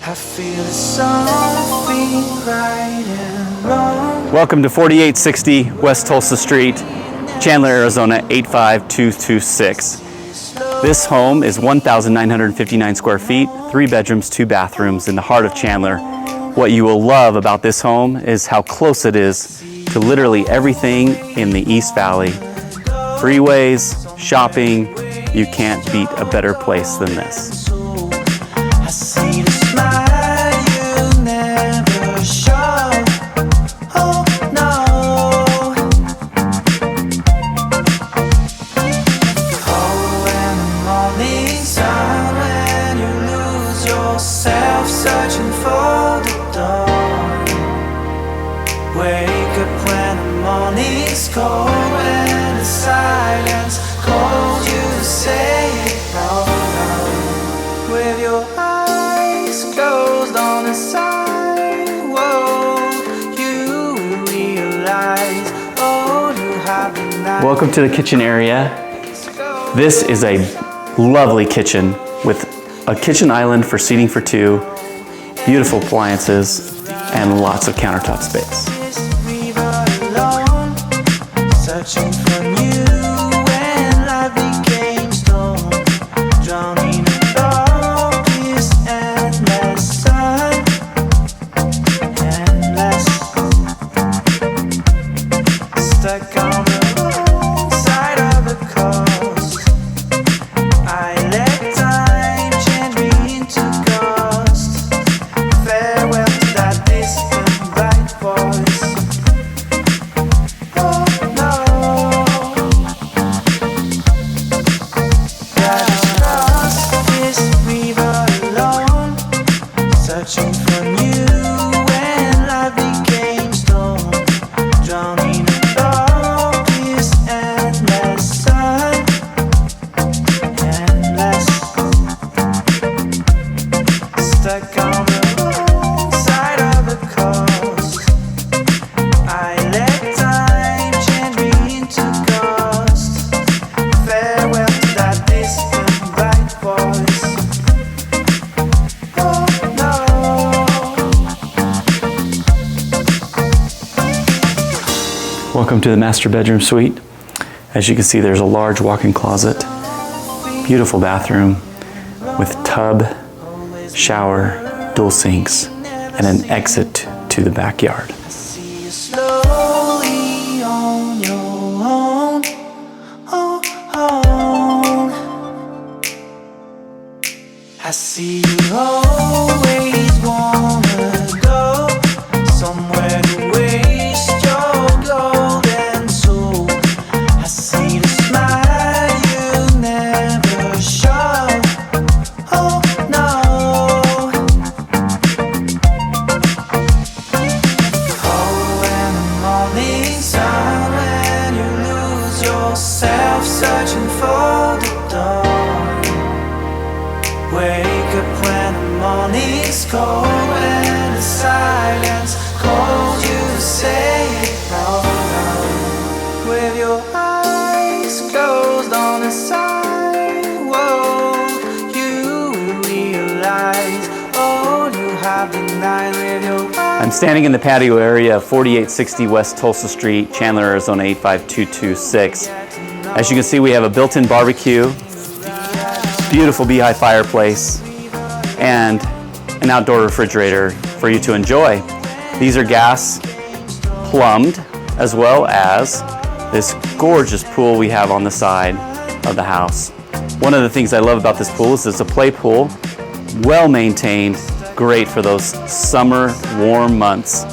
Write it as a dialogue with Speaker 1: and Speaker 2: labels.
Speaker 1: I feel the song beat right and wrong.
Speaker 2: Welcome to 4860 West Tulsa Street, Chandler, Arizona 85226. This home is 1,959 square feet, 3 bedrooms, 2 bathrooms in the heart of Chandler. What you will love about this home is how close it is to literally everything in the East Valley. Freeways, shopping, you can't beat a better place than this.
Speaker 1: I see the smile you never show. Oh no. Oh, when the morning sun, when you lose yourself searching for the dawn. Wake up when the morning's cold, when the silence calls you to say it out with your eyes closed on the sidewalk. You will realize, oh, you have the night.
Speaker 2: Welcome to the kitchen area. This is a lovely kitchen with a kitchen island for seating for 2, beautiful appliances, and lots of countertop space.
Speaker 1: Searching for you when life became stone, drowning in darkness, endless sun, endless. Stuck on the wrong side of the coast. I let time change me into ghost. Farewell to that distant bright voice. Searching for you when life became stone, drowning in darkness, endless sun, endless. Stuck on the wrong side of the coast. I let time change me into ghost. Farewell to that distant bright voice.
Speaker 2: Welcome to the master bedroom suite. As you can see, there's a large walk-in closet, beautiful bathroom with tub, shower, dual sinks, and an exit to the backyard.
Speaker 1: See you slowly on your own, I see you always wanna go somewhere to waste your golden soul. I see the smile you never show. Oh no. Oh, when the morning sun, when you lose yourself searching for the dawn. Wake up when the morning's cold, when the silence calls you to say it out with your eyes closed on the sidewalk. You will realize, oh, you have the night with your eyes.
Speaker 2: I'm standing in the patio area of 4860 West Tulsa Street, Chandler, Arizona 85226. As you can see, we have a built-in barbecue, beautiful beehive fireplace, and an outdoor refrigerator for you to enjoy. These are gas plumbed, as well as this gorgeous pool we have on the side of the house. One of the things I love about this pool is it's a play pool, well maintained, great for those summer warm months.